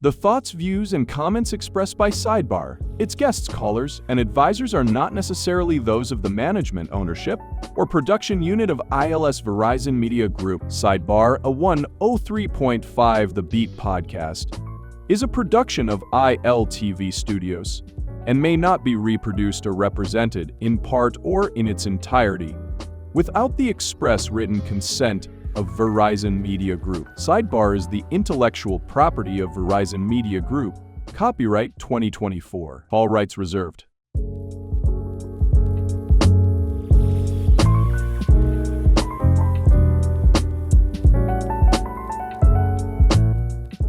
The thoughts, views, and comments expressed by Sidebar, its guests, callers, and advisors are not necessarily those of the management, ownership, or production unit of ILS Verizon Media Group. Sidebar, a 103.5 The Beat podcast, is a production of ILTV Studios and may not be reproduced or represented in part or in its entirety without the express written consent of Verizon Media Group. Sidebar is the intellectual property of Verizon Media Group. Copyright 2024. All rights reserved.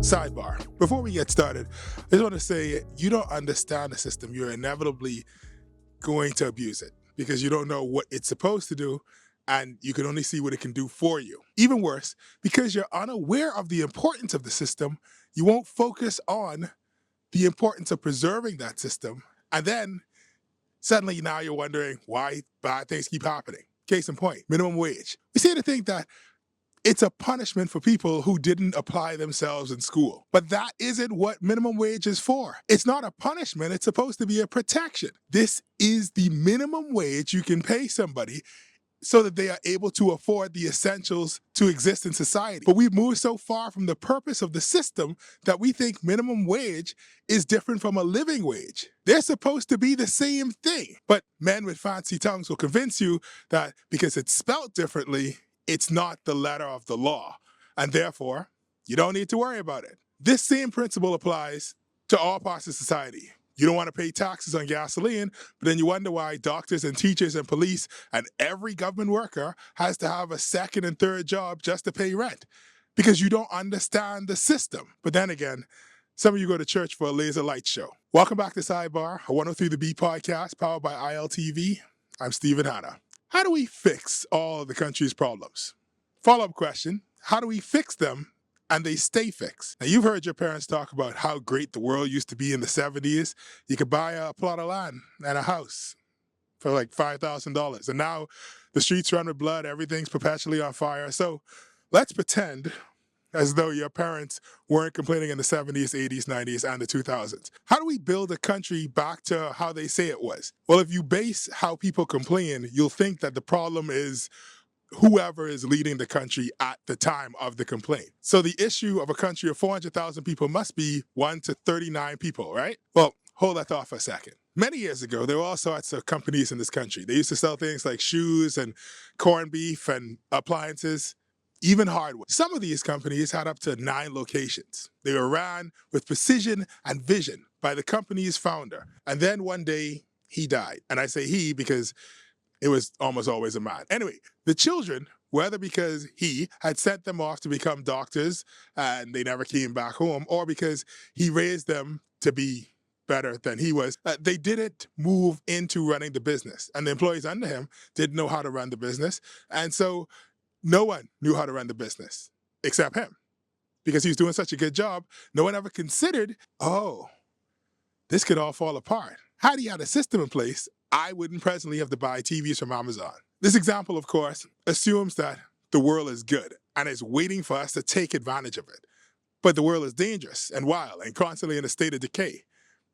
Sidebar. Before we get started, I just want to say you don't understand the system. You're inevitably going to abuse it because you don't know what it's supposed to do, and you can only see what it can do for you. Even worse, because you're unaware of the importance of the system, you won't focus on the importance of preserving that system, and then suddenly now you're wondering why bad things keep happening. Case in point, minimum wage. We seem to think that it's a punishment for people who didn't apply themselves in school. But that isn't what minimum wage is for. It's not a punishment, it's supposed to be a protection. This is the minimum wage you can pay somebody so that they are able to afford the essentials to exist in society. But we've moved so far from the purpose of the system that we think minimum wage is different from a living wage. They're supposed to be the same thing. But men with fancy tongues will convince you that because it's spelt differently, it's not the letter of the law, and therefore, you don't need to worry about it. This same principle applies to all parts of society. You don't want to pay taxes on gasoline, but then you wonder why doctors and teachers and police and every government worker has to have a second and third job just to pay rent, because you don't understand the system. But then again, some of you go to church for a laser light show. Welcome back to Sidebar, a 103 The Beat podcast powered by ILTV. I'm Stephen Hanna. How do we fix all of the country's problems? Follow-up question, how do we fix them and they stay fixed? Now, you've heard your parents talk about how great the world used to be in the 70s. You could buy a plot of land and a house for like $5,000. And now the streets run with blood, everything's perpetually on fire. So let's pretend as though your parents weren't complaining in the 70s, 80s, 90s, and the 2000s. How do we build a country back to how they say it was? Well, if you base how people complain, you'll think that the problem is whoever is leading the country at the time of the complaint. So the issue of a country of 400,000 people must be 1 to 39 people, right? Well, hold that thought for a second. Many years ago, there were all sorts of companies in this country. They used to sell things like shoes and corned beef and appliances, even hardware. Some of these companies had up to 9 locations. They were ran with precision and vision by the company's founder. And then one day, he died. And I say he because it was almost always a man. Anyway, the children, whether because he had sent them off to become doctors and they never came back home, or because he raised them to be better than he was, they didn't move into running the business. And the employees under him didn't know how to run the business. And so no one knew how to run the business except him. Because he was doing such a good job, no one ever considered, oh, this could all fall apart. Had he had a system in place, I wouldn't presently have to buy TVs from Amazon. This example, of course, assumes that the world is good and is waiting for us to take advantage of it. But the world is dangerous and wild and constantly in a state of decay.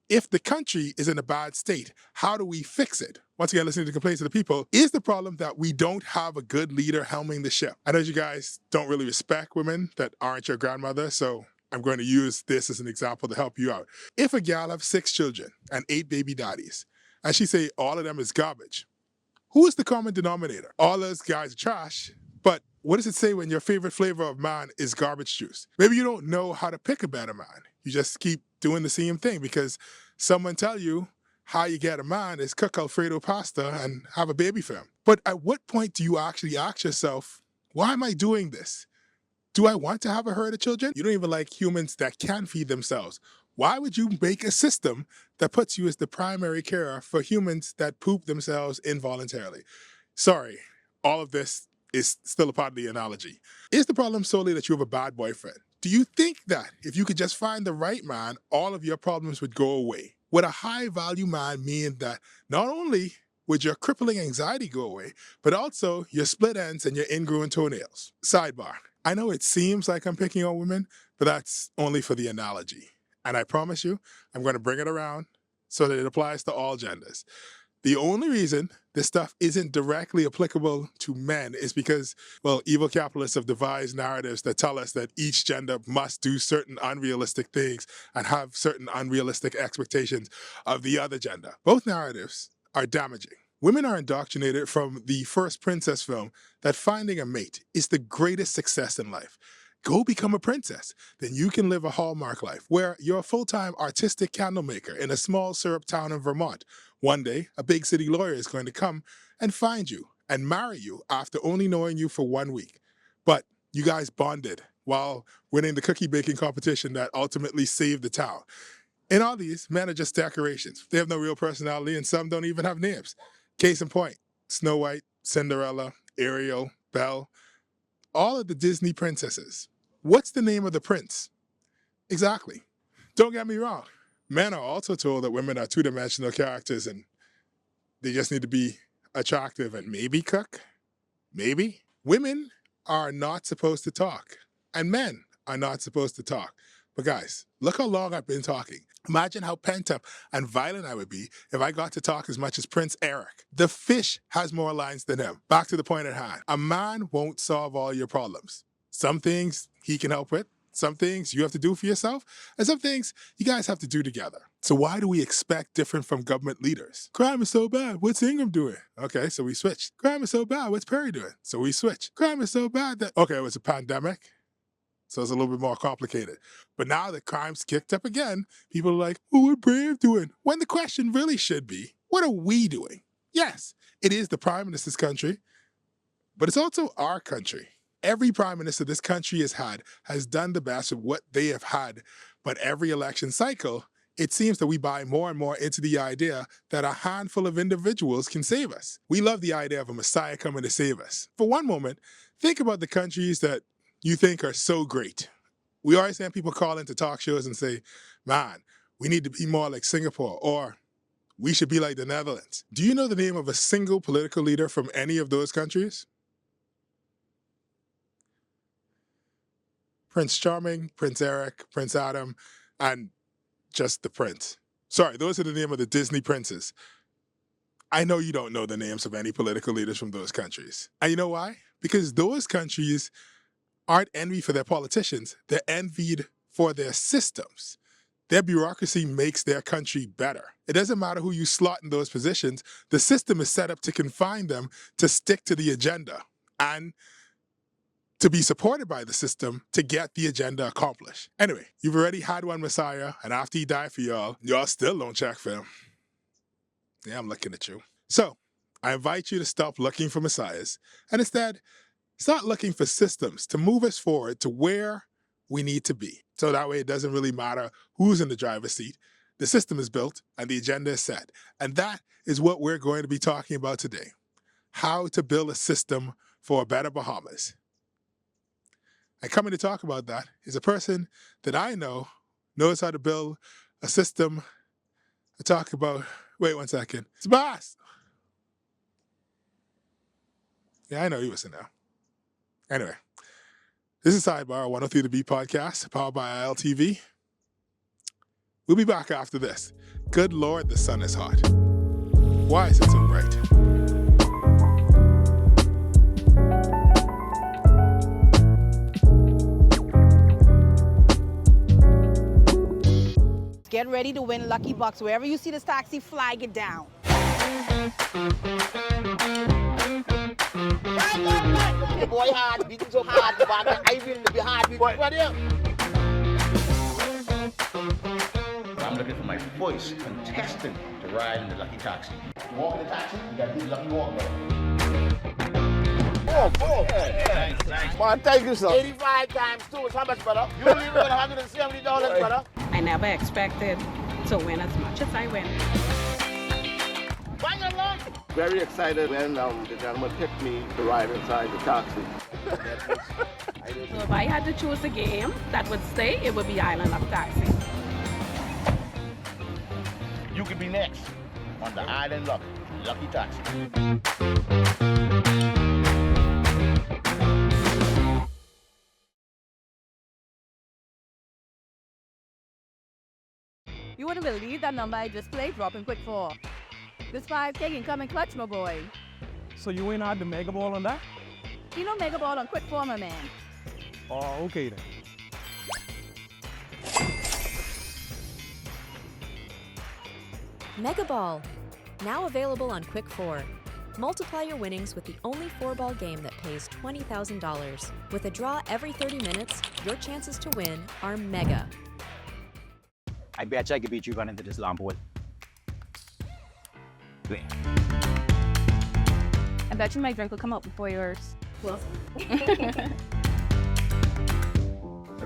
If the country is in a bad state, how do we fix it? Once again, listening to complaints of the people, is the problem that we don't have a good leader helming the ship? I know you guys don't really respect women that aren't your grandmother, so I'm going to use this as an example to help you out. If a gal has 6 children and 8 baby daddies, and she say all of them is garbage, who is the common denominator? All those guys are trash, but what does it say when your favorite flavor of man is garbage juice? Maybe you don't know how to pick a better man. You just keep doing the same thing because someone tell you how you get a man is cook Alfredo pasta and have a baby for him. But at what point do you actually ask yourself, why am I doing this? Do I want to have a herd of children? You don't even like humans that can feed themselves. Why would you make a system that puts you as the primary carer for humans that poop themselves involuntarily? Sorry, all of this is still a part of the analogy. Is the problem solely that you have a bad boyfriend? Do you think that if you could just find the right man, all of your problems would go away? Would a high-value man mean that not only would your crippling anxiety go away, but also your split ends and your ingrown toenails? Sidebar. I know it seems like I'm picking on women, but that's only for the analogy. And I promise you, I'm going to bring it around so that it applies to all genders. The only reason this stuff isn't directly applicable to men is because, well, evil capitalists have devised narratives that tell us that each gender must do certain unrealistic things and have certain unrealistic expectations of the other gender. Both narratives are damaging. Women are indoctrinated from the first princess film that finding a mate is the greatest success in life. Go become a princess. Then you can live a Hallmark life where you're a full-time artistic candle maker in a small syrup town in Vermont. One day, a big city lawyer is going to come and find you and marry you after only knowing you for 1 week. But you guys bonded while winning the cookie baking competition that ultimately saved the town. In all these, men are just decorations. They have no real personality and some don't even have names. Case in point, Snow White, Cinderella, Ariel, Belle, all of the Disney princesses. What's the name of the prince? Exactly. Don't get me wrong. Men are also told that women are two-dimensional characters and they just need to be attractive and maybe cook. Maybe. Women are not supposed to talk and men are not supposed to talk. But guys, look how long I've been talking. Imagine how pent up and violent I would be if I got to talk as much as Prince Eric. The fish has more lines than him. Back to the point at hand. A man won't solve all your problems. Some things he can help with. Some things you have to do for yourself. And some things you guys have to do together. So why do we expect different from government leaders? Crime is so bad. What's Ingram doing? Okay, so we switched. Crime is so bad. What's Perry doing? So we switched. Crime is so bad that... Okay, it was a pandemic. So it's a little bit more complicated. But now that crime's kicked up again, people are like, oh, what Brave doing? When the question really should be, what are we doing? Yes, it is the Prime Minister's country, but it's also our country. Every Prime Minister this country has had has done the best of what they have had, but every election cycle, it seems that we buy more and more into the idea that a handful of individuals can save us. We love the idea of a messiah coming to save us. For one moment, think about the countries that you think are so great. We always have people call into talk shows and say, man, we need to be more like Singapore, or we should be like the Netherlands. Do you know the name of a single political leader from any of those countries? Prince Charming, Prince Eric, Prince Adam, and just the prince. Sorry, those are the name of the Disney princes. I know you don't know the names of any political leaders from those countries. And you know why? Because those countries aren't envied for their politicians, they're envied for their systems. Their bureaucracy makes their country better. It doesn't matter who you slot in those positions, the system is set up to confine them to stick to the agenda and to be supported by the system to get the agenda accomplished. Anyway, you've already had one messiah, and after he died for y'all still don't check for him. Yeah, I'm looking at you. So, I invite you to stop looking for messiahs and instead start looking for systems to move us forward to where we need to be. So that way it doesn't really matter who's in the driver's seat. The system is built and the agenda is set. And that is what we're going to be talking about today. How to build a system for a better Bahamas. And coming to talk about that is a person that I know knows how to build a system. I talk about, wait 1 second. It's Boss. Yeah, I know you listen now. Anyway, this is Sidebar, 103 The Beat podcast, powered by ILTV. We'll be back after this. Good Lord, the sun is hot. Why is it so bright? Get ready to win Lucky Bucks. Wherever you see this taxi, flag it down. The boy hard, beating so hard, I will be hard beating. What here? I'm looking for my first contestant to ride in the Lucky Taxi. Walk in the taxi, you got to do Lucky Walk, bro. Oh, yeah. Thanks. Man, thank you, sir. 85 times 2 is how much, brother? You only win $170, brother. I never expected to win as much as I win. Bang along. Very excited when the gentleman picked me to ride inside the taxi. So if I had to choose a game that would stay, it would be Island of Taxi. You could be next on the Island Lucky Taxi. You wouldn't believe that number I just played dropping quick 4. This 5K can come in clutch, my boy. So you ain't had the mega ball on that? You know mega ball on quick 4, my man. Oh, okay then. Mega Ball, now available on Quick 4. Multiply your winnings with the only 4-ball game that pays $20,000. With a draw every 30 minutes, your chances to win are mega. I bet you I could beat you running to this long ball. There. I bet you my drink will come out before yours. Well. I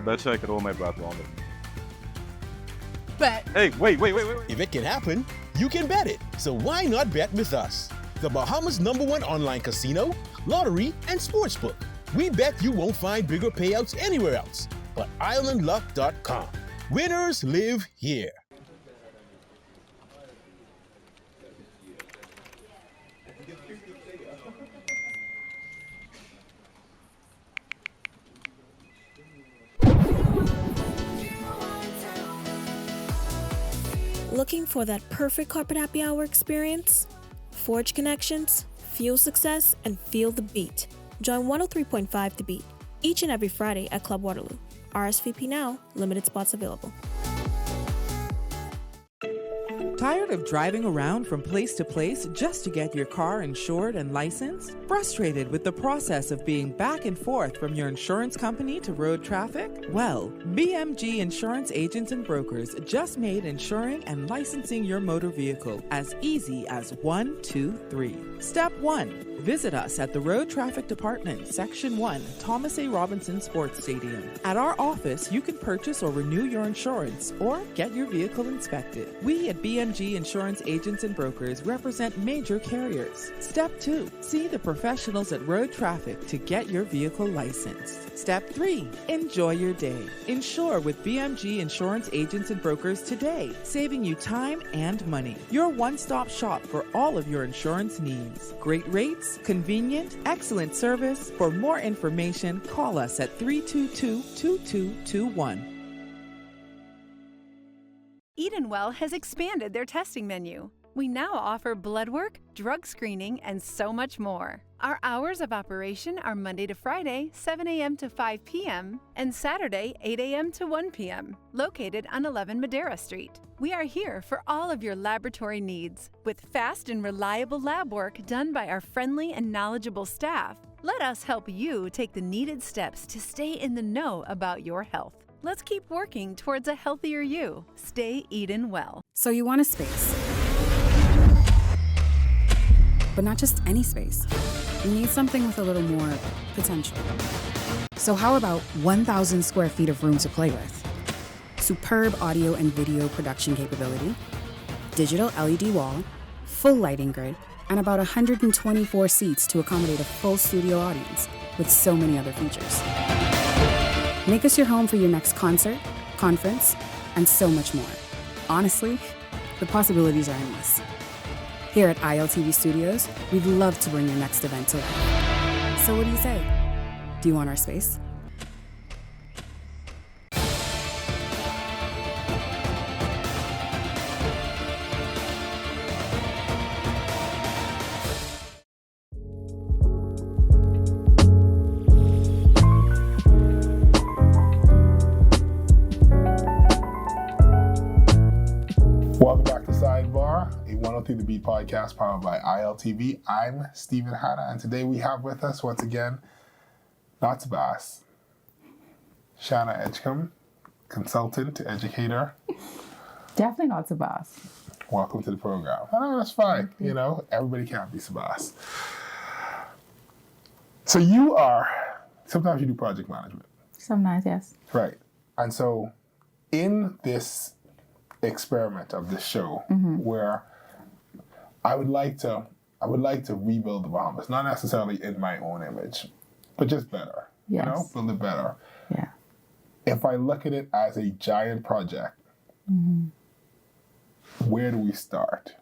bet you I could hold my breath longer. But Hey, wait. If it can happen, you can bet it. So why not bet with us? The Bahamas' #1 online casino, lottery, and sportsbook. We bet you won't find bigger payouts anywhere else but islandluck.com. Winners live here. Looking for that perfect carpet happy hour experience? Forge connections, fuel success, and feel the beat. Join 103.5 The Beat each and every Friday at Club Waterloo. RSVP now, limited spots available. Tired of driving around from place to place just to get your car insured and licensed? Frustrated with the process of being back and forth from your insurance company to road traffic? Well, BMG Insurance Agents and Brokers just made insuring and licensing your motor vehicle as easy as 1, 2, 3. Step 1. Visit us at the Road Traffic Department, Section 1, Thomas A. Robinson Sports Stadium. At our office, you can purchase or renew your insurance or get your vehicle inspected. We at BMG Insurance Agents and Brokers represent major carriers. Step 2. See the professionals at Road Traffic to get your vehicle licensed. Step 3. Enjoy your day. Insure with BMG Insurance Agents and Brokers today, saving you time and money. Your one-stop shop for all of your insurance needs. Great rates, convenient, excellent service. For more information, call us at 322-2221. Edenwell has expanded their testing menu. We now offer blood work, drug screening, and so much more. Our hours of operation are Monday to Friday, 7 a.m. to 5 p.m., and Saturday, 8 a.m. to 1 p.m., located on 11 Madera Street. We are here for all of your laboratory needs, with fast and reliable lab work done by our friendly and knowledgeable staff. Let us help you take the needed steps to stay in the know about your health. Let's keep working towards a healthier you. Stay Eden well. So you want a space. But not just any space. You need something with a little more potential. So how about 1,000 square feet of room to play with? Superb audio and video production capability, digital LED wall, full lighting grid, and about 124 seats to accommodate a full studio audience with so many other features. Make us your home for your next concert, conference, and so much more. Honestly, the possibilities are endless. Here at ILTV Studios, we'd love to bring your next event to life. So what do you say? Do you want our space? Welcome back to Sidebar, a 103 The Beat podcast powered by ILTV. I'm Stephen Hanna, and today we have with us, once again, not Sabas, Shana Edgecombe, consultant, educator. Definitely not Sabas. Welcome to the program. I know, that's fine. You know, everybody can't be Sabas. So you are, sometimes you do project management. Sometimes, yes. Right. And so in this experiment of this show, where I would like to rebuild the Bahamas, not necessarily in my own image, but just better. Yes. You know, build it better. Yeah. If I look at it as a giant project, where do we start?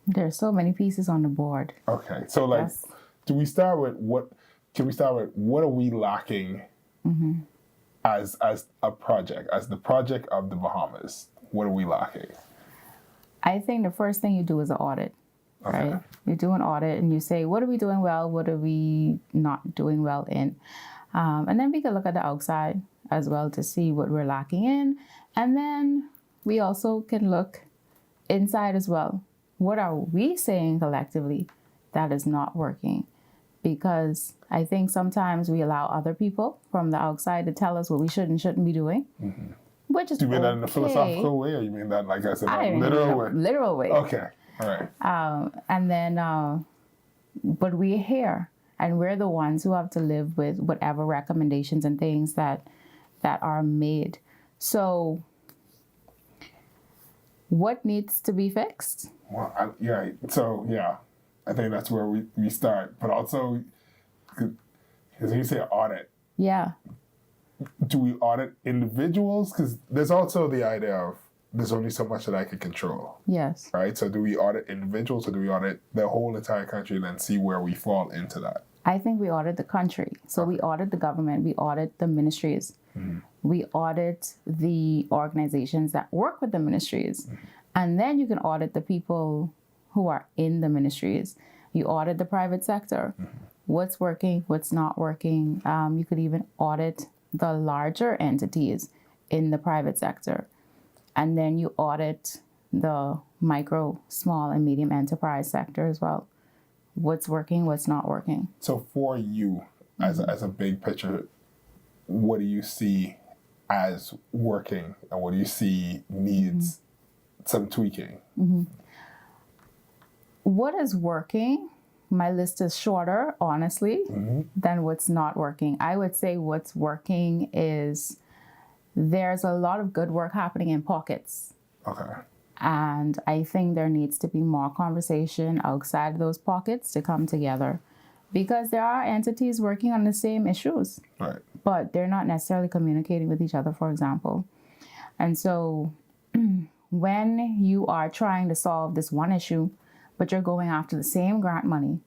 There are so many pieces on the board. Okay. So like, can we start with what are we lacking as a project, as the project of the Bahamas? what are we lacking? I think the first thing you do is an audit, Okay. right? You do an audit and you say, what are we doing well? What are we not doing well in? And then we can look at the outside as well to see what we're lacking in. And then we also can look inside as well. What are we saying collectively that is not working? Because I think sometimes we allow other people from the outside to tell us what we should and shouldn't be doing. Mm-hmm. Which is Do you mean that in a okay. philosophical way, or you mean that, like I said, I a mean, literal way? Literal way. Okay, all right. And then, but we're here, and we're the ones who have to live with whatever recommendations and things that are made. So, what needs to be fixed? Well, I think that's where we start. But also, because you say audit, Yeah. do we audit individuals? Because there's also the idea of there's only so much that I can control. Yes. Right? So do we audit individuals, or do we audit the whole entire country and then see where we fall into that? I think we audit the country. So we audit the government, we audit the ministries, we audit the organizations that work with the ministries. And then you can audit the people who are in the ministries. You audit the private sector. What's working, what's not working. You could even audit the larger entities in the private sector. And then you audit the micro, small, and medium enterprise sector as well. What's working, what's not working. So for you, as a big picture, what do you see as working, and what do you see needs some tweaking? What is working? My list is shorter, honestly, than what's not working. I would say what's working is there's a lot of good work happening in pockets. Okay. And I think there needs to be more conversation outside of those pockets to come together, because there are entities working on the same issues, right, but they're not necessarily communicating with each other, for example. And so when you are trying to solve this one issue, but you're going after the same grant money,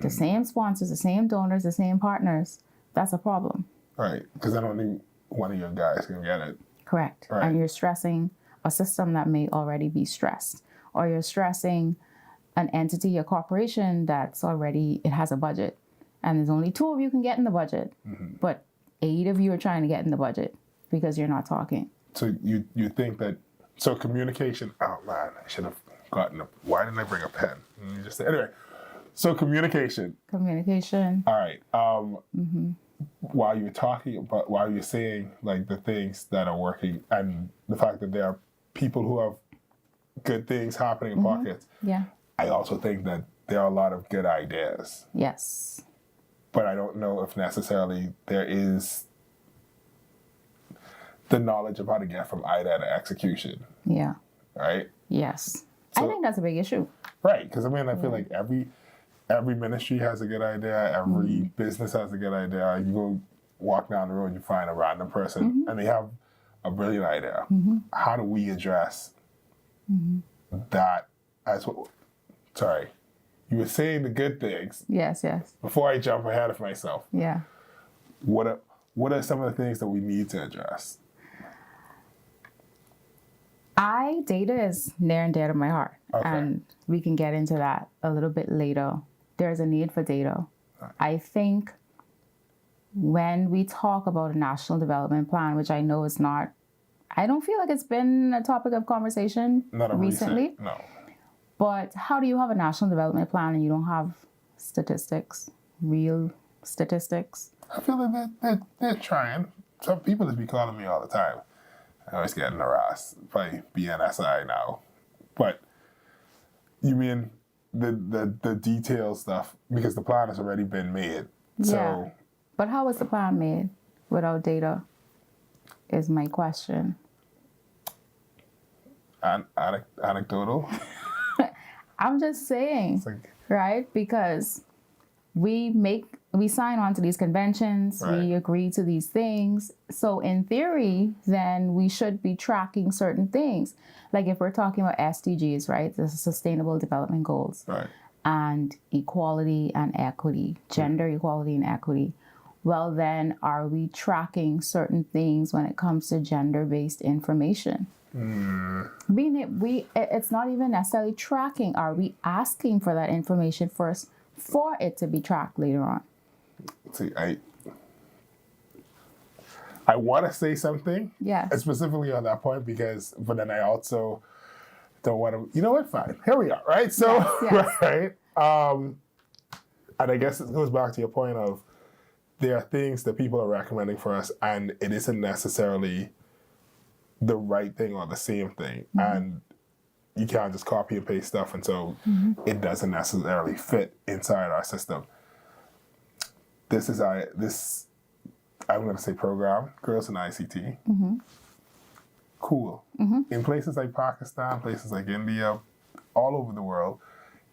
the same sponsors, the same donors, the same partners, that's a problem. Right, because then only one of your guys can get it. Correct. Right. And you're stressing a system that may already be stressed, or you're stressing an entity, a corporation that's already, it has a budget, and there's only 2 of you can get in the budget, but 8 of you are trying to get in the budget because you're not talking. So you think that, so communication, oh man, I should have gotten why didn't I bring a pen? You just anyway, so communication. Communication. All right. While you're talking about, while you're saying like the things that are working and the fact that there are people who have good things happening in pockets, Yeah. I also think that there are a lot of good ideas. Yes. But I don't know if necessarily there is the knowledge of how to get from idea to execution. Yeah. Right? Yes. So, I think that's a big issue. Right. Because I mean, I feel like every ministry has a good idea. Every business has a good idea. You go walk down the road and you find a random person and they have a brilliant idea. How do we address that as well? Sorry. You were saying the good things. Yes, yes. Before I jump ahead of myself. Yeah. What are some of the things that we need to address? Data is near and dear to my heart. Okay. And we can get into that a little bit later. There's a need for data. I think when we talk about a national development plan, which I know is not, I don't feel like it's been a topic of conversation recently. No. But how do you have a national development plan and you don't have statistics, real statistics? I feel like they're trying. Some people just be calling me all the time. I always get harassed by BNSI now. But you mean the detailed stuff, because the plan has already been made. So, yeah. But how was the plan made without data is my question. Anecdotal? I'm just saying, right? Because we sign on to these conventions, right. We agree to these things. So in theory, then we should be tracking certain things. Like if we're talking about SDGs, right? The Sustainable Development Goals. Right. And equality and equity, gender equality and equity. Well, then are we tracking certain things when it comes to gender-based information? It's not even necessarily tracking. Are we asking for that information first for it to be tracked later on? See, I want to say something, specifically on that point, but then I also don't want to. You know what? Fine, here we are, right? So, right, and I guess it goes back to your point of there are things that people are recommending for us, and it isn't necessarily the right thing or the same thing, and you can't just copy and paste stuff, and so it doesn't necessarily fit inside our system. I'm going to say program, Girls in ICT. Cool. In places like Pakistan, places like India, all over the world,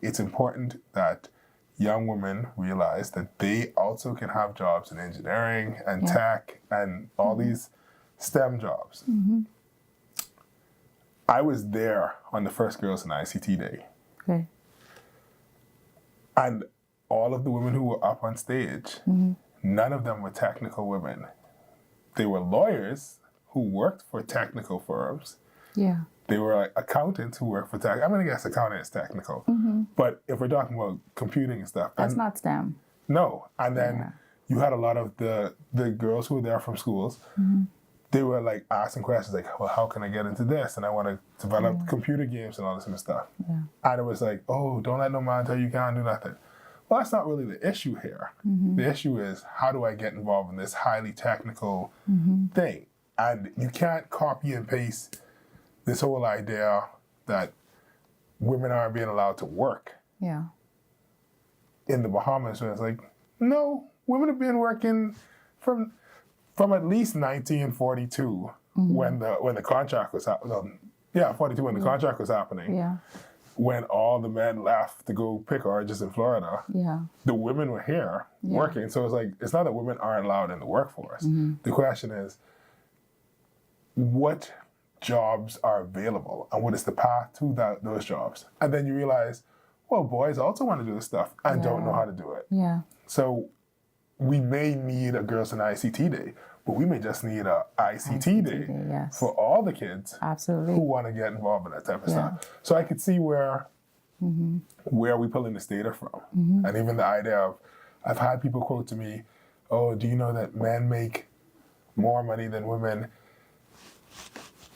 it's important that young women realize that they also can have jobs in engineering and tech and all these STEM jobs. I was there on the first Girls in ICT day. Okay. And all of the women who were up on stage, none of them were technical women. They were lawyers who worked for technical firms. Yeah. They were like accountants who worked for tech. I'm going to guess accountant is technical. But if we're talking about computing and stuff. That's not STEM. No. And then you had a lot of the girls who were there from schools. They were like asking questions like, well, how can I get into this? And I want to develop computer games and all this kind of stuff. And it was like, oh, don't let no man tell you can't do nothing. Well, that's not really the issue here. The issue is, how do I get involved in this highly technical thing? And you can't copy and paste this whole idea that women aren't being allowed to work. Yeah. In the Bahamas, where it's like, no, women have been working from at least 1942 when the contract was happening. 42 when the contract was happening. Yeah. When all the men left to go pick oranges in Florida, the women were here working. So it's like, it's not that women aren't allowed in the workforce. The question is, what jobs are available and what is the path to those jobs? And then you realize, well, boys also want to do this stuff and don't know how to do it. Yeah. So we may need a Girls in ICT Day, but we may just need a ICT day for all the kids who want to get involved in that type of stuff. So I could see where we pulling this data from. And even the idea of, I've had people quote to me, oh, do you know that men make more money than women?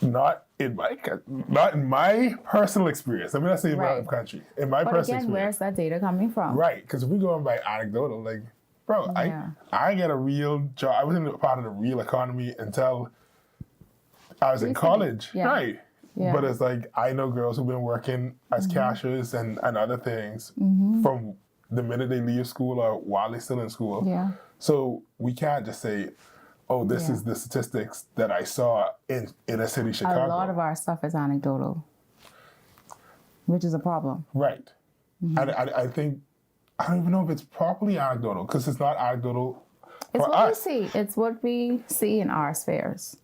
Not in my personal experience. I mean, let's say in my country. In my personal experience. Where's that data coming from? Right, because if we're going by anecdotal, like, bro, I get a real job. I wasn't a part of the real economy until I was in college. Right. Yeah. But it's like, I know girls who've been working as cashiers and other things from the minute they leave school or while they're still in school. Yeah. So we can't just say, oh, this is the statistics that I saw in a city, Chicago. A lot of our stuff is anecdotal, which is a problem. Right. I think, I don't even know if it's properly anecdotal, because it's not anecdotal for us. It's what we see in our spheres,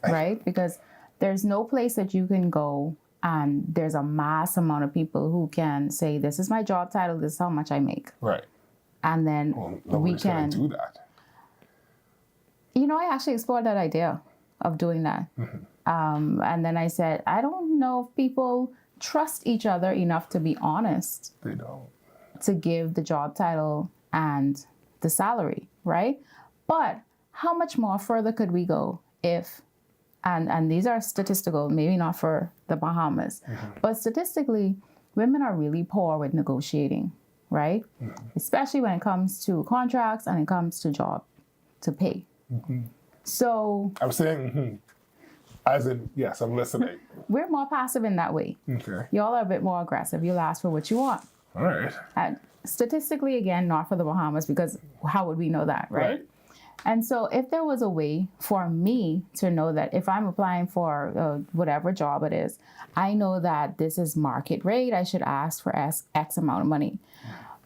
right? Because there's no place that you can go and there's a mass amount of people who can say, this is my job title, this is how much I make. Right. And then we can do that. You know, I actually explored that idea of doing that. And then I said, I don't know if people trust each other enough to be honest. They don't. To give the job title and the salary, right? But how much more further could we go if, and these are statistical, maybe not for the Bahamas, but statistically, women are really poor with negotiating, right? Especially when it comes to contracts and it comes to job, to pay. So I'm saying, as in, yes, I'm listening. We're more passive in that way. Okay. Y'all are a bit more aggressive. You'll ask for what you want. All right. And statistically, again, not for the Bahamas, because how would we know that, right? And so if there was a way for me to know that if I'm applying for whatever job it is, I know that this is market rate, I should ask for X amount of money.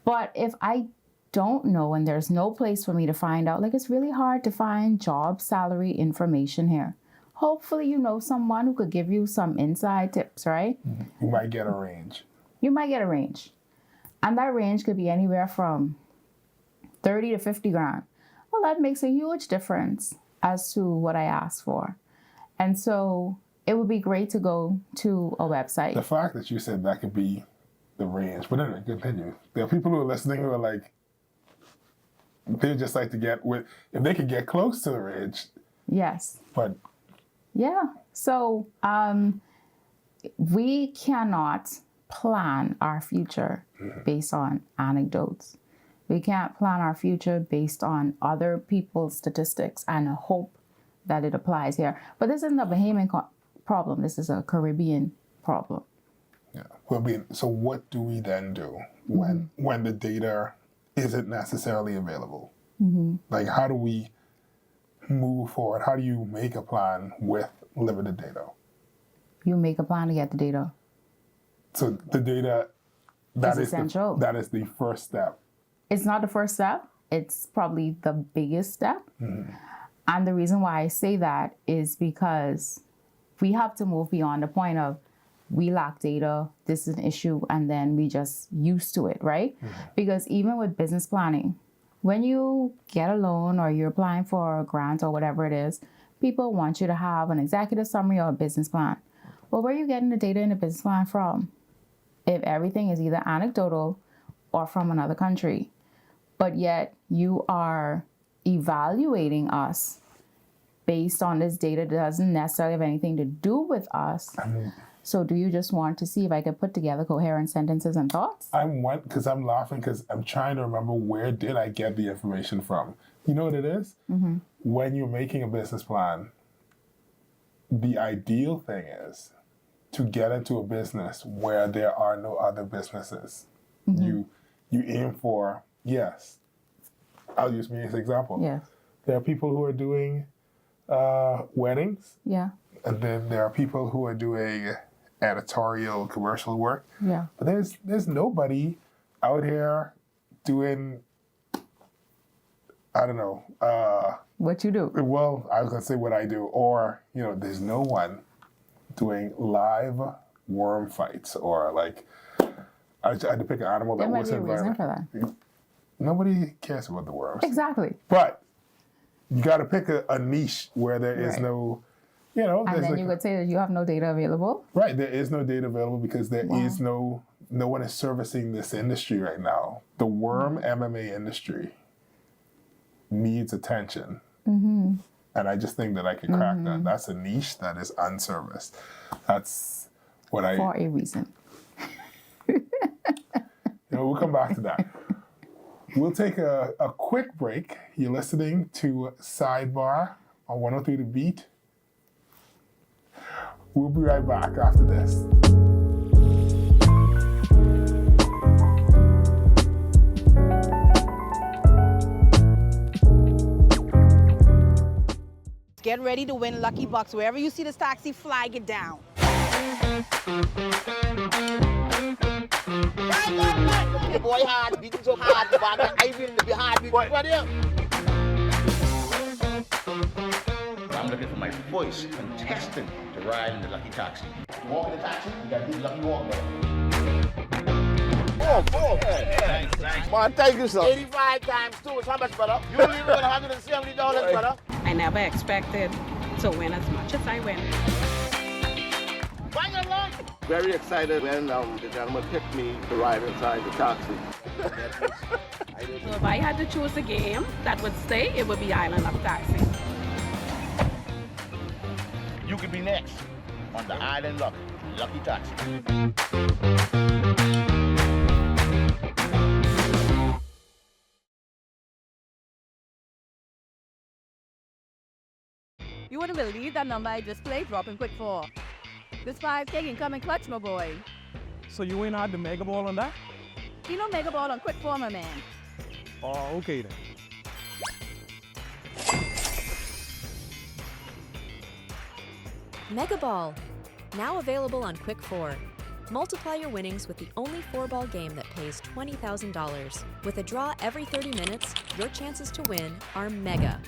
But if I don't know and there's no place for me to find out, like, it's really hard to find job salary information here. Hopefully you know someone who could give you some inside tips, right? You might get a range. You might get a range. And that range could be anywhere from 30 to 50 grand. Well, that makes a huge difference as to what I asked for. And so it would be great to go to a website. The fact that you said that could be the range, but anyway, continue. There are people who are listening who are like, they just like to get with, if they could get close to the range. Yes. But yeah, so we cannot plan our future based on anecdotes. We can't plan our future based on other people's statistics and hope that it applies here. But this isn't a Bahamian problem. This is a Caribbean problem. Yeah. Well, so what do we then do when the data isn't necessarily available? Like, how do we move forward? How do you make a plan with limited data? You make a plan to get the data. So the data, that is essential. That is the first step. It's not the first step. It's probably the biggest step. And the reason why I say that is because we have to move beyond the point of we lack data, this is an issue, and then we just used to it, right? Because even with business planning, when you get a loan or you're applying for a grant or whatever it is, people want you to have an executive summary or a business plan. Well, where are you getting the data in the business plan from? If everything is either anecdotal or from another country, but yet you are evaluating us based on this data that doesn't necessarily have anything to do with us. So do you just want to see if I could put together coherent sentences and thoughts? I'm laughing because I'm trying to remember, where did I get the information from? You know what it is? When you're making a business plan, the ideal thing is to get into a business where there are no other businesses. You aim for, yes, I'll use me as an example. Yes. There are people who are doing weddings. Yeah. And then there are people who are doing editorial commercial work. Yeah. But there's nobody out here doing, I don't know. What you do? Well, I was going to say what I do. Or, there's no one doing live worm fights, or like, I had to pick an animal that was environment. There might be a reason for that. Nobody cares about the worms. Exactly. But you got to pick a niche where there is no, and then you could say that you have no data available. Right. There is no data available because there is no one is servicing this industry right now. The worm MMA industry needs attention. And I just think that I can crack that. That's a niche that is unserviced. That's what For a reason. We'll come back to that. We'll take a quick break. You're listening to Sidebar on 103 The Beat. We'll be right back after this. Get ready to win lucky bucks. Wherever you see this taxi, flag it down. The boy hard, beating so hard, I will be hard. What here? I'm looking for my voice contestant to ride in the lucky taxi. You walk in the taxi, you got to do the lucky walk, bro. Oh, thanks. Man, thank you, sir. 85 times 2 is how much, brother? You leave it with $170, brother. I never expected to win as much as I win. Bang along. Very excited when the gentleman picked me to ride inside the taxi. So if I had to choose a game that would stay, it would be Island of Taxi. You could be next on the Island Lucky Taxi. You wouldn't believe that number I just played, dropping quick 4. This 5K can come and clutch, my boy. So you ain't had the mega ball on that? You know mega ball on quick 4, my man. Oh, okay then. Mega Ball, now available on Quick 4. Multiply your winnings with the only 4-ball game that pays $20,000. With a draw every 30 minutes, your chances to win are mega.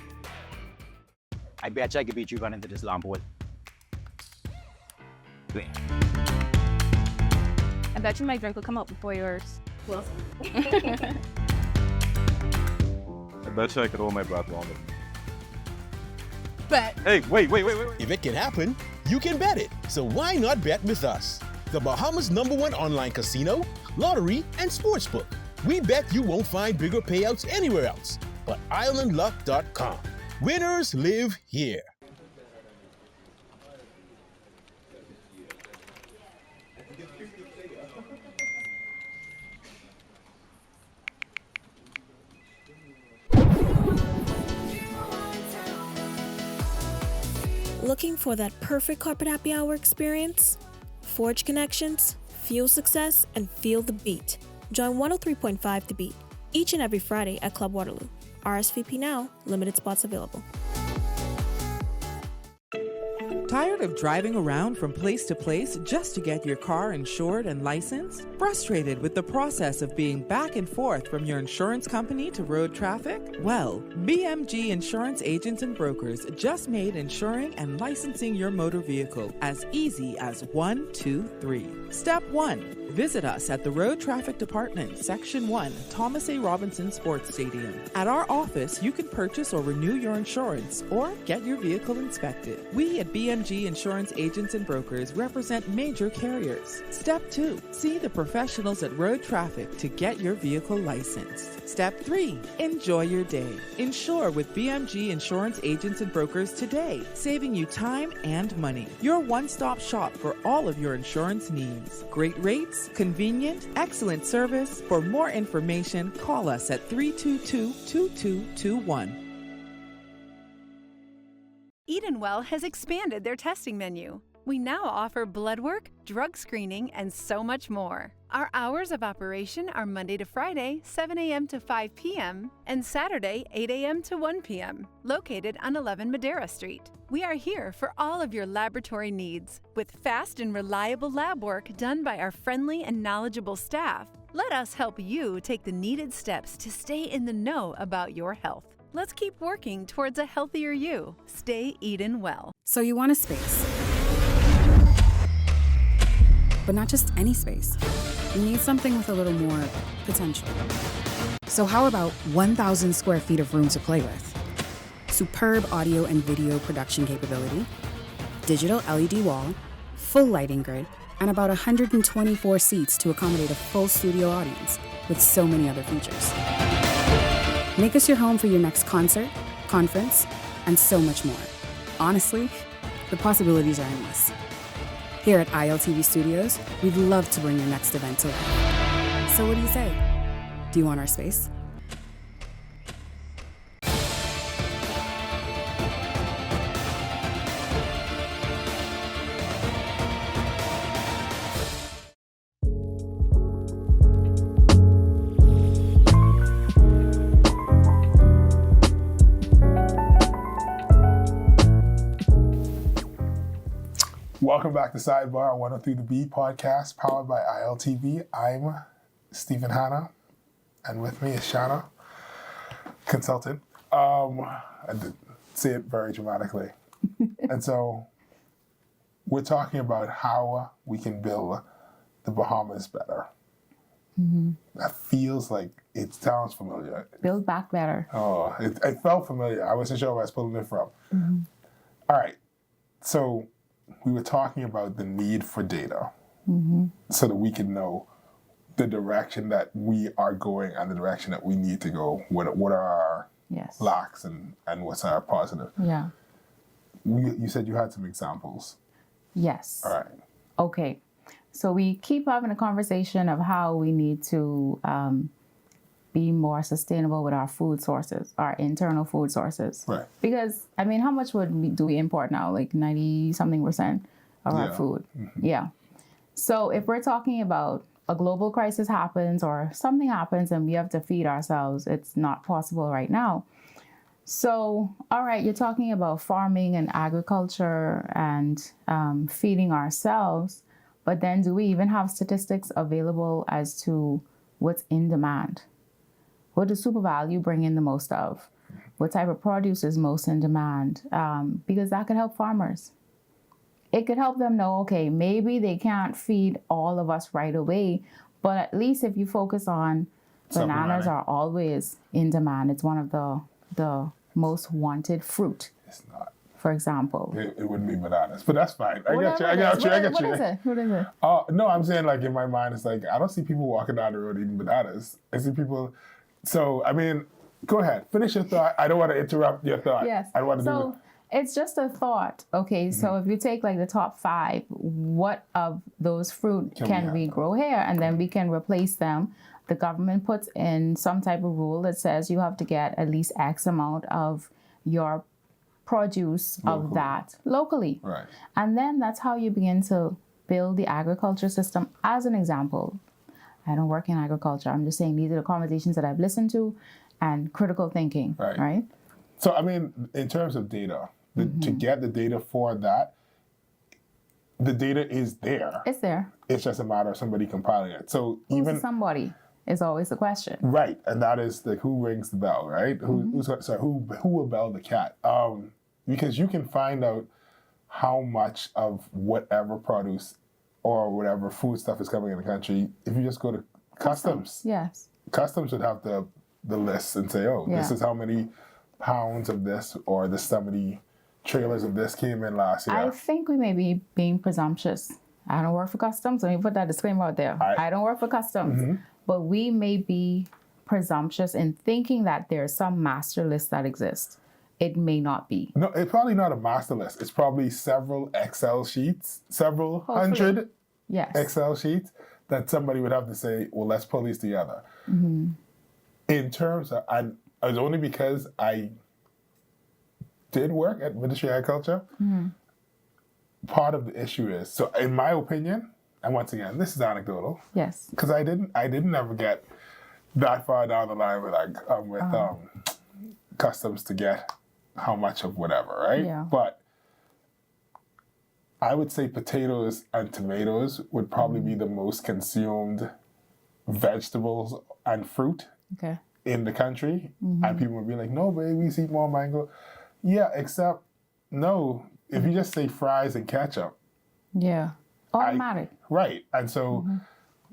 I bet you I could beat you running to this long ball. I bet you my drink will come up before yours. Well, I bet you I could hold my breath longer. bet. Hey, wait. If it can happen, you can bet it. So why not bet with us? The Bahamas' #1 online casino, lottery, and sportsbook. We bet you won't find bigger payouts anywhere else but islandluck.com. Winners live here. Looking for that perfect carpet happy hour experience? Forge connections, fuel success, and feel the beat. Join 103.5 The Beat each and every Friday at Club Waterloo. RSVP now, limited spots available. Tired of driving around from place to place just to get your car insured and licensed? Frustrated with the process of being back and forth from your insurance company to road traffic? Well, BMG Insurance Agents and Brokers just made insuring and licensing your motor vehicle as easy as 1, 2, 3. Step 1. Visit us at the Road Traffic Department, Section 1, Thomas A. Robinson Sports Stadium. At our office, you can purchase or renew your insurance or get your vehicle inspected. We at BMG Insurance Agents and Brokers represent major carriers. Step 2. See the professionals at Road Traffic to get your vehicle licensed. Step 3. Enjoy your day. Insure with BMG Insurance Agents and Brokers today, saving you time and money. Your one-stop shop for all of your insurance needs. Great rates, convenient, excellent service. For more information, call us at 322-2221. Edenwell has expanded their testing menu. We now offer blood work, drug screening, and so much more. Our hours of operation are Monday to Friday, 7 a.m. to 5 p.m., and Saturday, 8 a.m. to 1 p.m., located on 11 Madera Street. We are here for all of your laboratory needs, with fast and reliable lab work done by our friendly and knowledgeable staff. Let us help you take the needed steps to stay in the know about your health. Let's keep working towards a healthier you. Stay Eden well. So you want a space, but not just any space. You need something with a little more potential. So how about 1,000 square feet of room to play with? Superb audio and video production capability, digital LED wall, full lighting grid, and about 124 seats to accommodate a full studio audience with so many other features. Make us your home for your next concert, conference, and so much more. Honestly, the possibilities are endless. Here at ILTV Studios, we'd love to bring your next event to life. So what do you say? Do you want our space? Welcome back to Sidebar, 103 The Beat podcast, powered by ILTV. I'm Stephen Hanna, and with me is Shana, consultant. I did say it very dramatically. And so we're talking about how we can build the Bahamas better. Mm-hmm. That feels like it sounds familiar. Build back better. Oh, it felt familiar. I wasn't sure where I was pulling it from. Mm-hmm. All right, so we were talking about the need for data so that we can know the direction that we are going and the direction that we need to go. What are our lacks and what's our positive? Yeah. You said you had some examples. Yes. All right. Okay. So we keep having a conversation of how we need to be more sustainable with our food sources, our internal food sources. Right. Because, I mean, how much do we import now? Like 90-something% of our food. Mm-hmm. Yeah. So if we're talking about a global crisis happens or something happens and we have to feed ourselves, it's not possible right now. So, all right, you're talking about farming and agriculture and feeding ourselves, but then do we even have statistics available as to what's in demand? What does super value bring in the most of? What type of produce is most in demand? Because that could help farmers. It could help them know, okay, maybe they can't feed all of us right away, but at least if you focus on bananas are always in demand. It's one of the most wanted fruit. It's not for example. It wouldn't be bananas, but that's fine. I got you. What is it? What is it? No, I'm saying like in my mind, it's like I don't see people walking down the road eating bananas. I see people. So I mean, go ahead, finish your thought. I don't want to interrupt your thought. Yes. I don't want to do. It's just a thought. Okay, so if you take like the top 5, what of those fruit can we grow here? And then we can replace them. The government puts in some type of rule that says you have to get at least X amount of your produce of that locally. Right. And then that's how you begin to build the agriculture system. As an example, I don't work in agriculture. I'm just saying these are the conversations that I've listened to and critical thinking, right? So, I mean, in terms of data, to get the data for that, the data is there. It's there. It's just a matter of somebody compiling it. So even somebody is always the question. Right, and that is like who rings the bell, right? Who will bell the cat? Because you can find out how much of whatever produce or whatever food stuff is coming in the country if you just go to customs. Yes. Customs would have the list and say, this is how many pounds of this or this so many trailers of this came in last year. I think we may be being presumptuous. I don't work for customs. Let me put that disclaimer out there. I don't work for customs. But we may be presumptuous in thinking that there's some master list that exists. It may not be. No, it's probably not a master list. It's probably several Excel sheets, several hundred Excel sheets that somebody would have to say, well, let's pull these together. In terms of, it's only because I did work at Ministry of Agriculture. Part of the issue is, so in my opinion, and once again, this is anecdotal. Yes. Because I didn't ever get that far down the line with customs to get how much of whatever, right? Yeah. But I would say potatoes and tomatoes would probably be the most consumed vegetables and fruit in the country. And people would be like, no, baby, we eat more mango. Yeah, except, no, if you just say fries and ketchup. Yeah. Automatic. Right. And so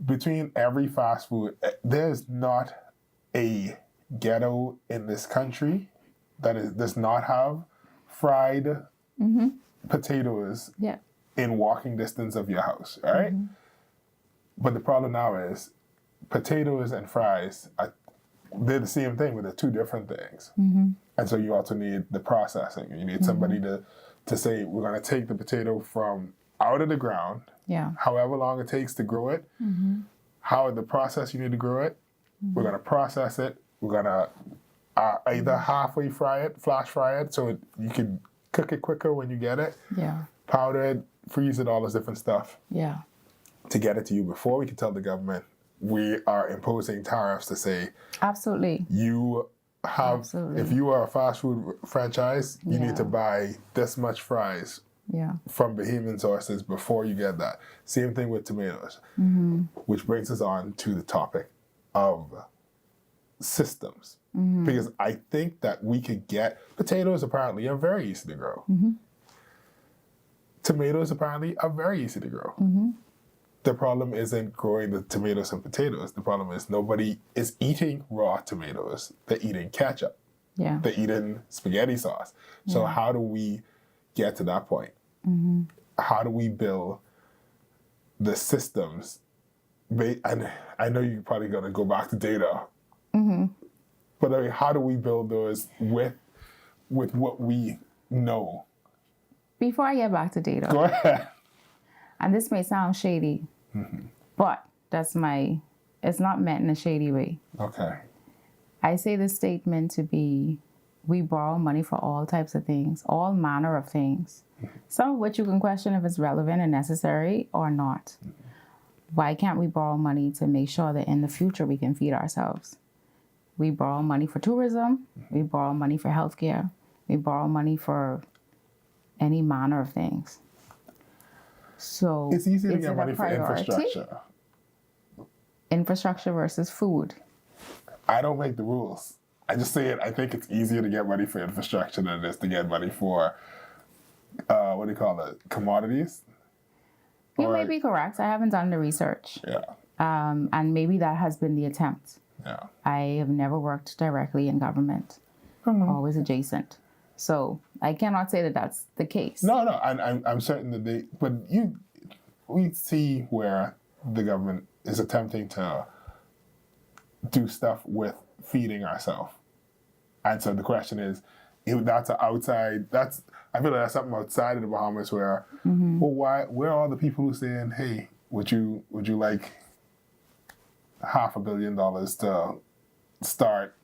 between every fast food, there's not a ghetto in this country that does not have fried potatoes in walking distance of your house, all right? But the problem now is potatoes and fries, they're the same thing, but they're two different things. And so you also need the processing. You need somebody to say, we're going to take the potato from out of the ground, however long it takes to grow it, how the process you need to grow it, we're going to process it, we're going to either halfway fry it, flash fry it, so you can cook it quicker when you get it, powder it, freeze it, all this different stuff to get it to you before we can tell the government we are imposing tariffs to say, absolutely, you have, if you are a fast food franchise, you need to buy this much fries from Bahamian sources before you get that. Same thing with tomatoes, which brings us on to the topic of systems. Because I think that we could get, potatoes apparently are very easy to grow. Tomatoes apparently are very easy to grow. The problem isn't growing the tomatoes and potatoes. The problem is nobody is eating raw tomatoes. They're eating ketchup. They're eating spaghetti sauce. So how do we get to that point? How do we build the systems? And I know you're probably going to go back to data. But I mean, how do we build those with what we know? Before I get back to data. Go ahead. And this may sound shady, but it's not meant in a shady way. Okay. I say this statement to be, we borrow money for all types of things, all manner of things, some of which you can question if it's relevant and necessary or not. Why can't we borrow money to make sure that in the future we can feed ourselves? We borrow money for tourism, we borrow money for healthcare, we borrow money for any manner of things. So it's easy to get money for infrastructure. Infrastructure versus food. I don't make the rules. I just say it. I think it's easier to get money for infrastructure than it is to get money for, what do you call it, commodities? You may be correct. I haven't done the research. And maybe that has been the attempt. I have never worked directly in government, always adjacent. So I cannot say that that's the case. No, I'm certain that we see where the government is attempting to do stuff with feeding ourselves. And so the question is, if that's I feel like that's something outside of the Bahamas where, well, where are all the people who saying, hey, would you like $500 million to start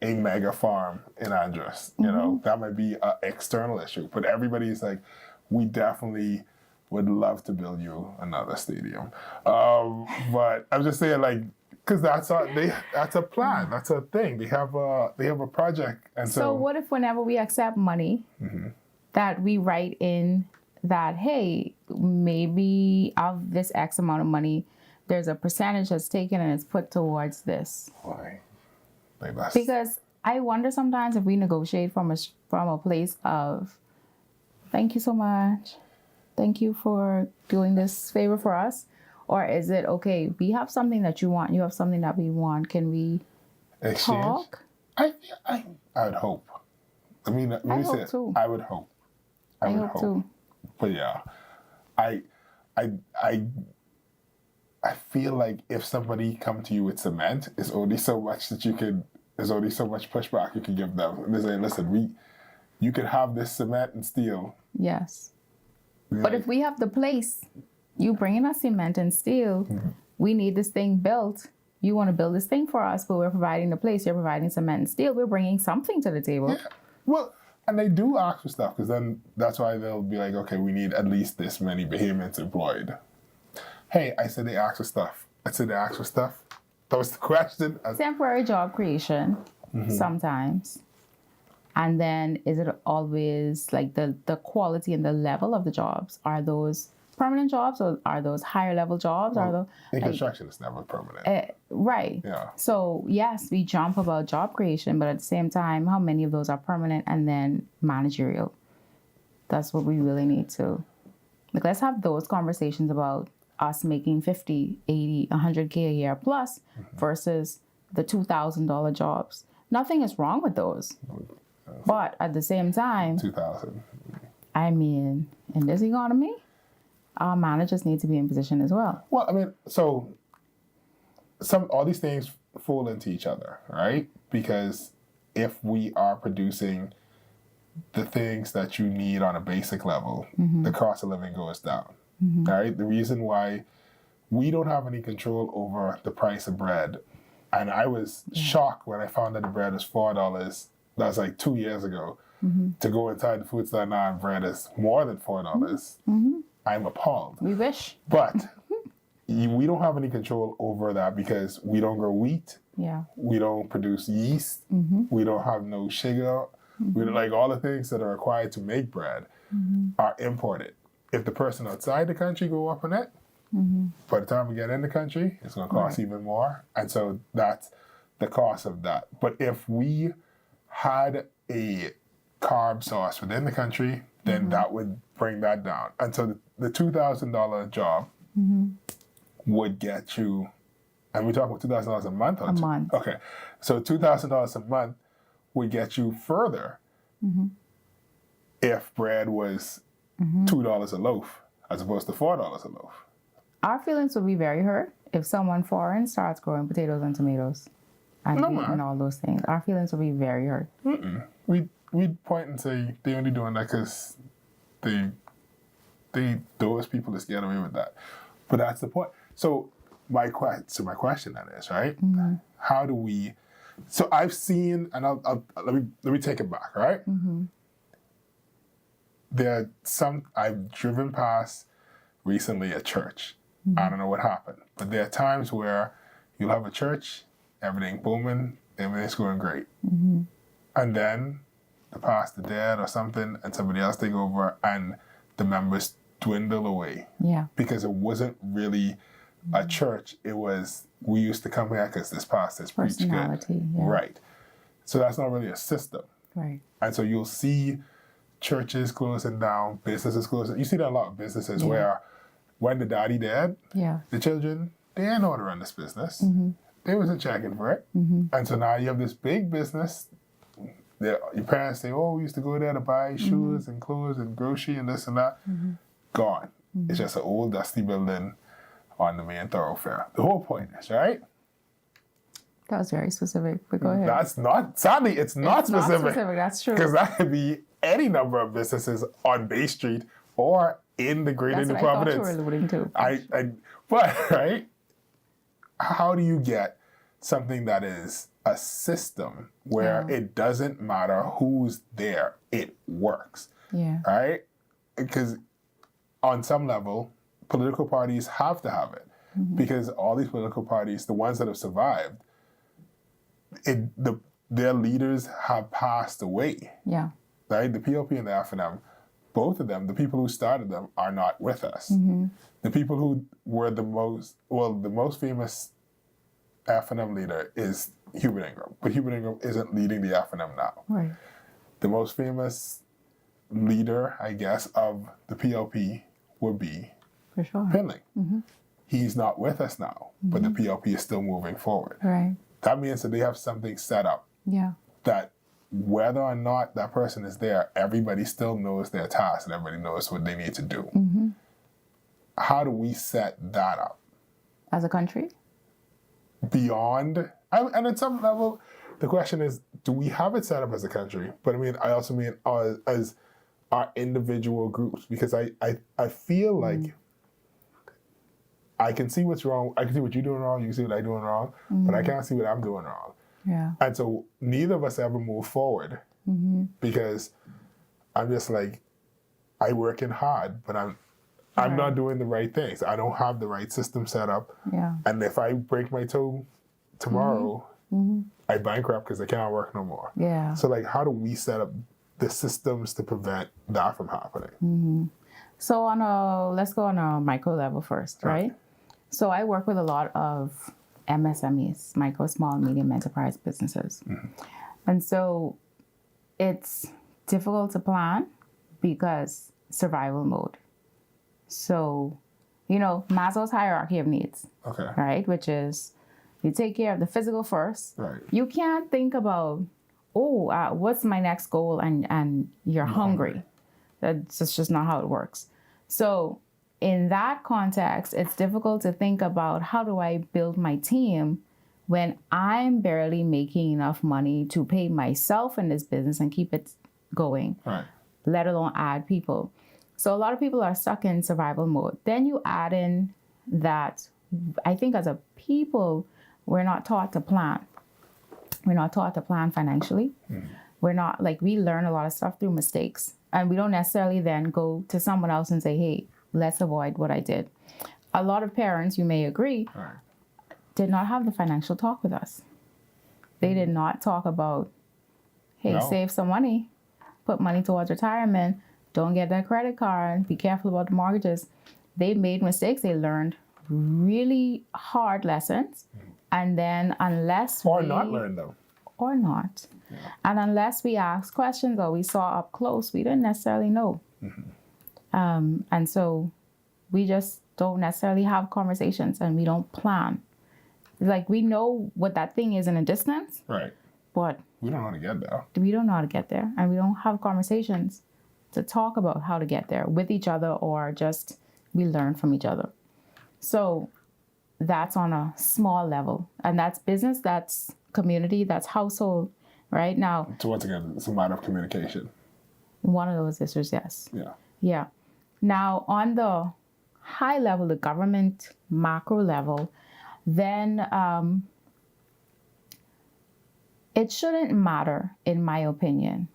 a mega farm in Andros? You know, that might be an external issue, but everybody's like, we definitely would love to build you another stadium. But I'm just saying, like, because that's a plan, that's a thing. They have a project, and so what if whenever we accept money, that we write in that, hey, maybe of this X amount of money, there's a percentage that's taken and it's put towards this. Why? Because I wonder sometimes if we negotiate from a place of, thank you so much, thank you for doing this favor for us. Or is it, okay, we have something that you want, you have something that we want, can we talk? I would hope. I mean, I hope too. I would hope. I would hope too. But yeah, I feel like if somebody come to you with cement, it's only so much there's only so much pushback you can give them. And they say, listen, you could have this cement and steel. Yes. But if we have the place, you bringing us cement and steel, we need this thing built. You want to build this thing for us, but we're providing the place. You're providing cement and steel. We're bringing something to the table. Yeah. Well, and they do ask for stuff, because then that's why they'll be like, okay, we need at least this many Bahamians employed. Hey, I said they asked for stuff. I said they asked for stuff. That was the question. Temporary job creation, sometimes. And then is it always like the quality and the level of the jobs? Are those permanent jobs, or are those higher level jobs? In construction, it's never permanent. Right. Yeah. So yes, we jump about job creation, but at the same time, how many of those are permanent and then managerial? That's what we really need to, like, let's have those conversations about us making 50, 80, 100K a year plus versus the $2,000 jobs. Nothing is wrong with those. But at the same time, 2,000. I mean, in this economy, our managers need to be in position as well. Well, I mean, so all these things fall into each other, right? Because if we are producing the things that you need on a basic level, the cost of living goes down, right? The reason why we don't have any control over the price of bread, and I was shocked when I found that the bread was $4. That was like 2 years ago. To go inside the food store now and bread is more than $4. I'm appalled. We wish. But we don't have any control over that because we don't grow wheat. Yeah. We don't produce yeast. We don't have no sugar. We don't, like, all the things that are required to make bread are imported. If the person outside the country go up on it, by the time we get in the country, it's going to cost even more. And so that's the cost of that. But if we had a carb source within the country, then that would bring that down. And so the $2,000 job would get you, and we're talking about $2,000 a month? A month. Okay. So $2,000 a month would get you further if bread was $2 a loaf as opposed to $4 a loaf. Our feelings would be very hurt if someone foreign starts growing potatoes and tomatoes and wheat and all those things. Our feelings would be very hurt. We'd point and say they only doing that because those people just get away with that. But that's the point. So my question then is, right? How do we? So I've seen, and let me take it back, right? I've driven past recently a church. I don't know what happened, but there are times where you'll have a church, everything booming, everything's going great, and then the pastor dead or something, and somebody else take over, and the members dwindle away. Yeah. Because it wasn't really a church. It was, we used to come here because this pastor's preached good. Personality, yeah. Right. So that's not really a system. Right. And so you'll see churches closing down, businesses closing. You see that a lot of businesses where when the daddy dead, the children, they ain't know how to run this business. They wasn't checking for it. And so now you have this big business your parents say, oh, we used to go there to buy shoes and clothes and grocery and this and that. Gone. It's just an old dusty building on the main thoroughfare. The whole point is, right? That was very specific, but go ahead. That's not, sadly, it's not specific. Not specific, that's true. Because that could be any number of businesses on Bay Street or in the greater New Providence. That's what I thought you were alluding to. But, right? How do you get something that is a system where it doesn't matter who's there, it works? Yeah. Right? Because on some level, political parties have to have it. Because all these political parties, the ones that have survived, their leaders have passed away. Yeah. Right? The PLP and the FNM, both of them, the people who started them, are not with us. The people who were the most famous FNM leader is Hubert Ingram, but Hubert Ingram isn't leading the FNM now. Right. The most famous leader, I guess, of the PLP would be For sure. Finley. He's not with us now, but the PLP is still moving forward. Right. That means that they have something set up Yeah. that whether or not that person is there, everybody still knows their task and everybody knows what they need to do. How do we set that up? As a country? Beyond, and at some level, the question is, do we have it set up as a country? But I also mean as our individual groups, because I feel like I can see what's wrong. I can see what you're doing wrong. You can see what I'm doing wrong, but I can't see what I'm doing wrong. Yeah. And so neither of us ever move forward because I'm just like, I working hard, but I'm not doing the right things. I don't have the right system set up. Yeah. And if I break my toe tomorrow, I bankrupt because I can't work no more. Yeah. So like, how do we set up the systems to prevent that from happening? So let's go on a micro level first, right? So I work with a lot of MSMEs, micro, small, medium enterprise businesses. And so it's difficult to plan because survival mode. So, Maslow's hierarchy of needs, right? Which is you take care of the physical first. Right. You can't think about, what's my next goal and you're hungry. That's just not how it works. So in that context, it's difficult to think about how do I build my team when I'm barely making enough money to pay myself in this business and keep it going, let alone add people. So a lot of people are stuck in survival mode. Then you add in that I think as a people, we're not taught to plan. We're not taught to plan financially. We're not, we learn a lot of stuff through mistakes. And we don't necessarily then go to someone else and say, hey, let's avoid what I did. A lot of parents, you may agree, did not have the financial talk with us. They did not talk about, hey, save some money, put money towards retirement, don't get that credit card, be careful about the mortgages. They made mistakes. They learned really hard lessons. And then not learn them. Or not. And unless we asked questions or we saw up close, we didn't necessarily know. And so we just don't necessarily have conversations and we don't plan. We know what that thing is in a distance. Right. But we don't know how to get there. We don't know how to get there. And we don't have conversations to talk about how to get there with each other or just we learn from each other. So that's on a small level. And that's business, that's community, that's household, right? Now, so once again, it's a matter of communication. One of those issues, yes. Yeah. Yeah. Now, on the high level, the government macro level, then it shouldn't matter, in my opinion.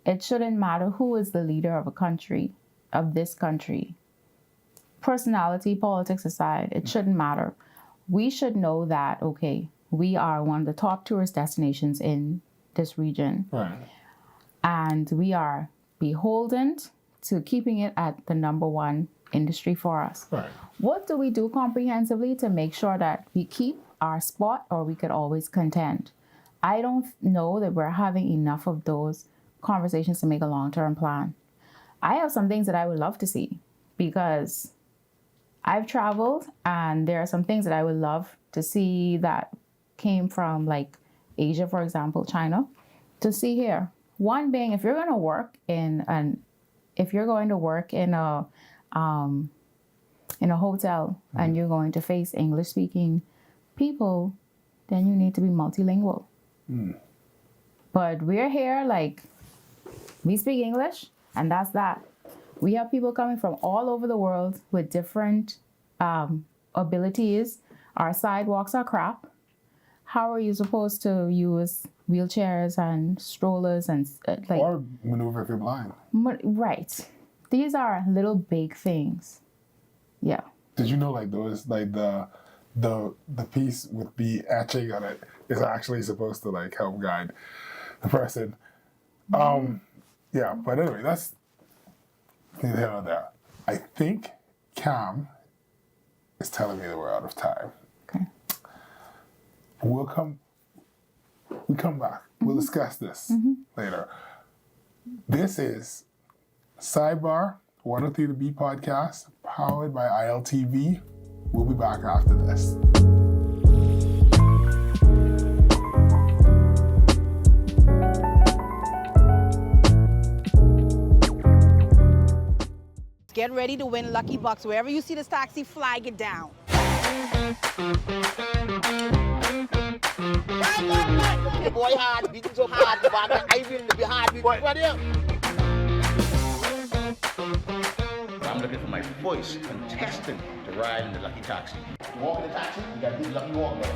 It shouldn't matter who is the leader of a country, of this country. Personality, politics aside, it shouldn't matter. We should know that, okay, we are one of the top tourist destinations in this region. Right. And we are beholden to keeping it at the number one industry for us. Right. What do we do comprehensively to make sure that we keep our spot or we could always contend? I don't know that we're having enough of those conversations to make a long-term plan. I have some things that I would love to see because I've traveled and there are some things that I would love to see that came from Asia, for example, China. to see here. One being, if you're going to work in a hotel and you're going to face English speaking people, then you need to be multilingual. But we're here, like, we speak English and that's that. We have people coming from all over the world with different abilities. Our sidewalks are crap. How are you supposed to use wheelchairs and strollers and or maneuver if you're blind? Right. These are little big things. Yeah. Did you know, like, those, like, the piece with the etching on it is actually supposed to, like, help guide the person? Yeah, but anyway, that's neither here nor there. I think Cam is telling me that we're out of time. Okay. We come back. We'll discuss this later. This is Sidebar 103 The Beat podcast, powered by ILTV. We'll be back after this. Get ready to win lucky bucks. Wherever you see this taxi, flag it down. The boy hard, beating so hard, I will be hard. What here? I'm looking for my voice contestant to ride in the lucky taxi. You walk in the taxi, you got to do the lucky walk, brother.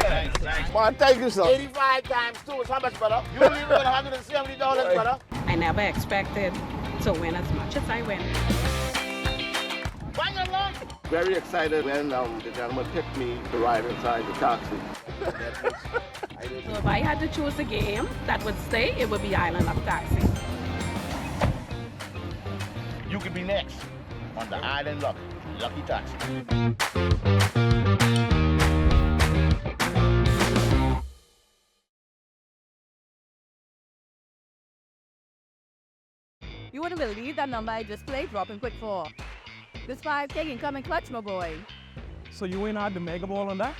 Thanks. Man, thank you, sir. 85 times 2 is how much, brother? You leave with $170, brother. I never expected to win as much as I win. Very excited when the gentleman picked me to ride inside the taxi. So if I had to choose a game that would stay, it would be Island of Taxi. You could be next on the Island Lucky Taxi. You wouldn't believe that number I just played, dropping quick 4. This 5 taking coming clutch, my boy. So you ain't had the mega ball on that?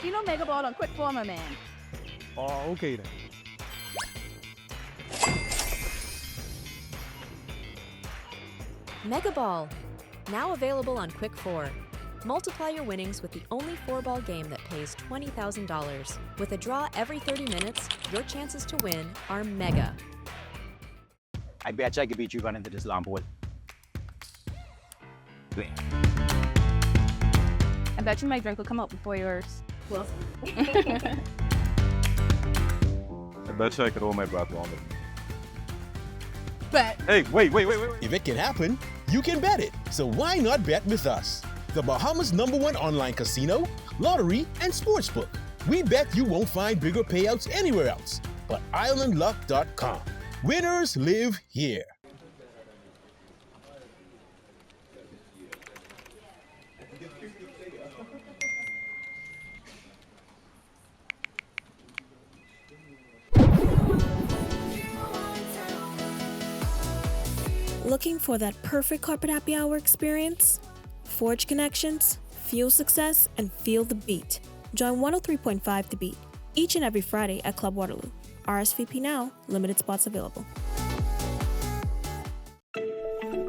You know mega ball on quick 4, my man. Oh, okay then. Mega Ball, now available on Quick 4. Multiply your winnings with the only 4-ball game that pays $20,000. With a draw every 30 minutes, your chances to win are mega. I bet you I could beat you running into this long ball. I bet you my drink will come out before yours. Well. I bet you I could hold my breath longer. Bet. Hey, wait. If it can happen, you can bet it. So why not bet with us? The Bahamas #1 online casino, lottery, and sportsbook. We bet you won't find bigger payouts anywhere else but islandluck.com. Winners live here. Looking for that perfect carpet happy hour experience? Forge connections, fuel success, and feel the beat. Join 103.5 The Beat each and every Friday at Club Waterloo. RSVP now, limited spots available.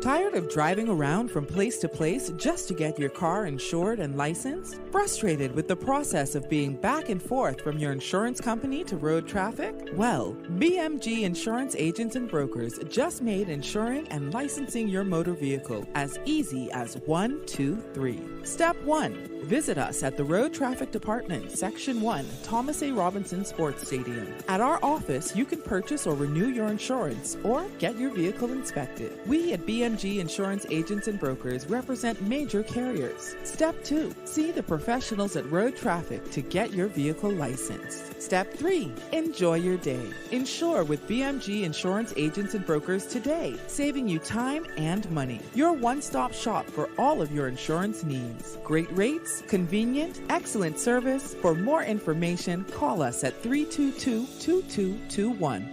Tired of driving around from place to place just to get your car insured and licensed? Frustrated with the process of being back and forth from your insurance company to road traffic? Well, BMG Insurance Agents and Brokers just made insuring and licensing your motor vehicle as easy as 1, 2, 3. Step 1. Visit us at the Road Traffic Department, Section 1, Thomas A. Robinson Sports Stadium. At our office, you can purchase or renew your insurance or get your vehicle inspected. We at BMG Insurance Agents and Brokers represent major carriers. Step 2. See the professionals at Road Traffic to get your vehicle licensed. Step 3. Enjoy your day. Insure with BMG Insurance Agents and Brokers today, saving you time and money. Your one-stop shop for all of your insurance needs. Great rates, convenient, excellent service. For more information, call us at 322-2221.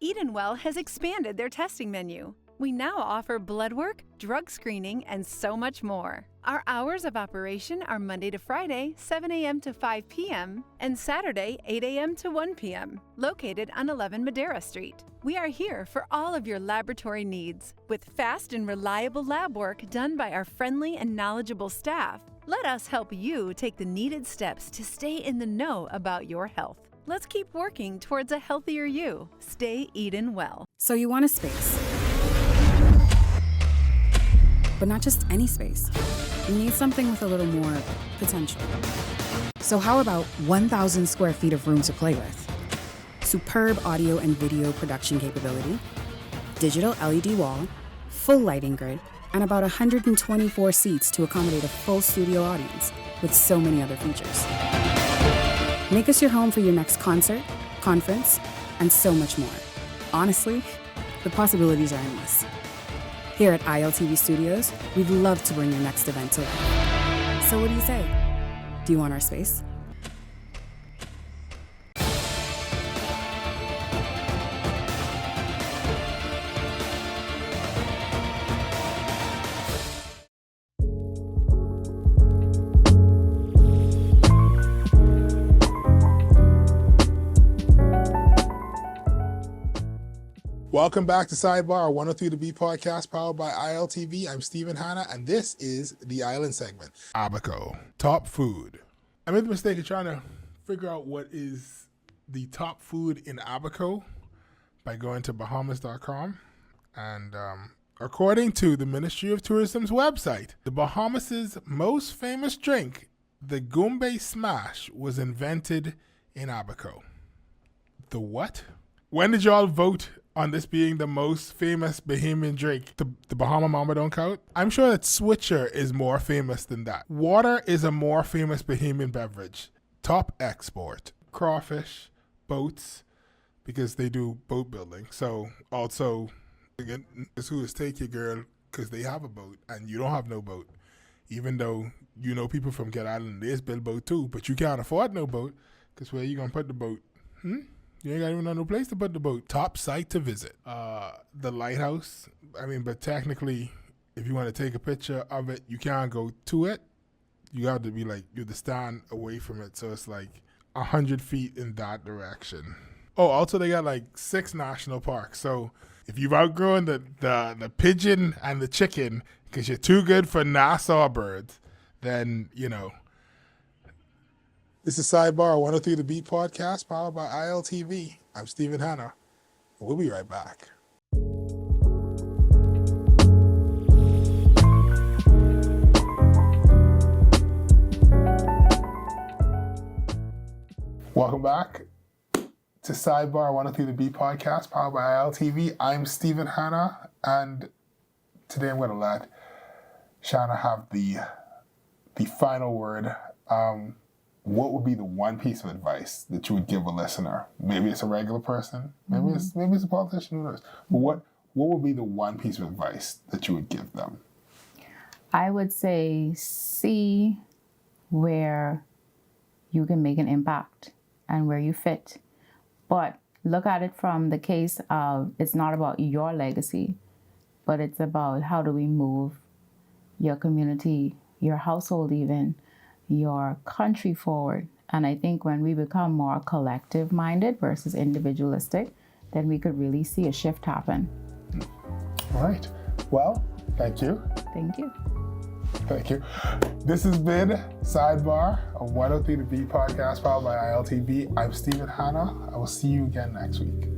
Edenwell has expanded their testing menu. We now offer blood work, drug screening, and so much more. Our hours of operation are Monday to Friday, 7 a.m. to 5 p.m., and Saturday, 8 a.m. to 1 p.m., located on 11 Madera Street. We are here for all of your laboratory needs, with fast and reliable lab work done by our friendly and knowledgeable staff. Let us help you take the needed steps to stay in the know about your health. Let's keep working towards a healthier you. Stay eatin' well. So you want a space. But not just any space. You need something with a little more potential. So how about 1,000 square feet of room to play with? Superb audio and video production capability, digital LED wall, full lighting grid, and about 124 seats to accommodate a full studio audience, with so many other features. Make us your home for your next concert, conference, and so much more. Honestly, the possibilities are endless. Here at ILTV Studios, we'd love to bring your next event to life. So what do you say? Do you want our space? Welcome back to Sidebar, 103 The Beat podcast powered by ILTV. I'm Stephen Hanna, and this is the Island segment. Abaco, top food. I made the mistake of trying to figure out what is the top food in Abaco by going to Bahamas.com. And according to the Ministry of Tourism's website, the Bahamas' most famous drink, the Gumbe Smash, was invented in Abaco. The what? When did y'all vote on this being the most famous Bahamian drink? The Bahama Mama don't count? I'm sure that Switcher is more famous than that. Water is a more famous Bahamian beverage. Top export. Crawfish, boats, because they do boat building. So also, again, it's who is take your girl because they have a boat and you don't have no boat. Even though you know people from Get Island, there's build boat too, but you can't afford no boat because where you gonna put the boat? You ain't got even no place to put the boat. Top site to visit. The lighthouse. I mean, but technically, if you want to take a picture of it, you can't go to it. You have to be like, you have to stand away from it. So it's like 100 feet in that direction. Oh, also they got like 6 national parks. So if you've outgrown the pigeon and the chicken because you're too good for Nassau birds, then, you know. This is Sidebar, 103 The Beat podcast, powered by ILTV. I'm Stephen Hanna. We'll be right back. Welcome back to Sidebar, 103 The Beat podcast, powered by ILTV. I'm Stephen Hanna, and today I'm going to let Shana have the final word. What would be the one piece of advice that you would give a listener? Maybe it's a regular person, maybe it's a politician, who knows? But what would be the one piece of advice that you would give them? I would say see where you can make an impact and where you fit. But look at it from the case of it's not about your legacy, but it's about how do we move your community, your household even, your country forward. And I think when we become more collective minded versus individualistic, then we could really see a shift happen. All right. Well, thank you. Thank you. Thank you. This has been Sidebar, a 103 The Beat podcast powered by ILTV. I'm Stephen Hanna. I will see you again next week.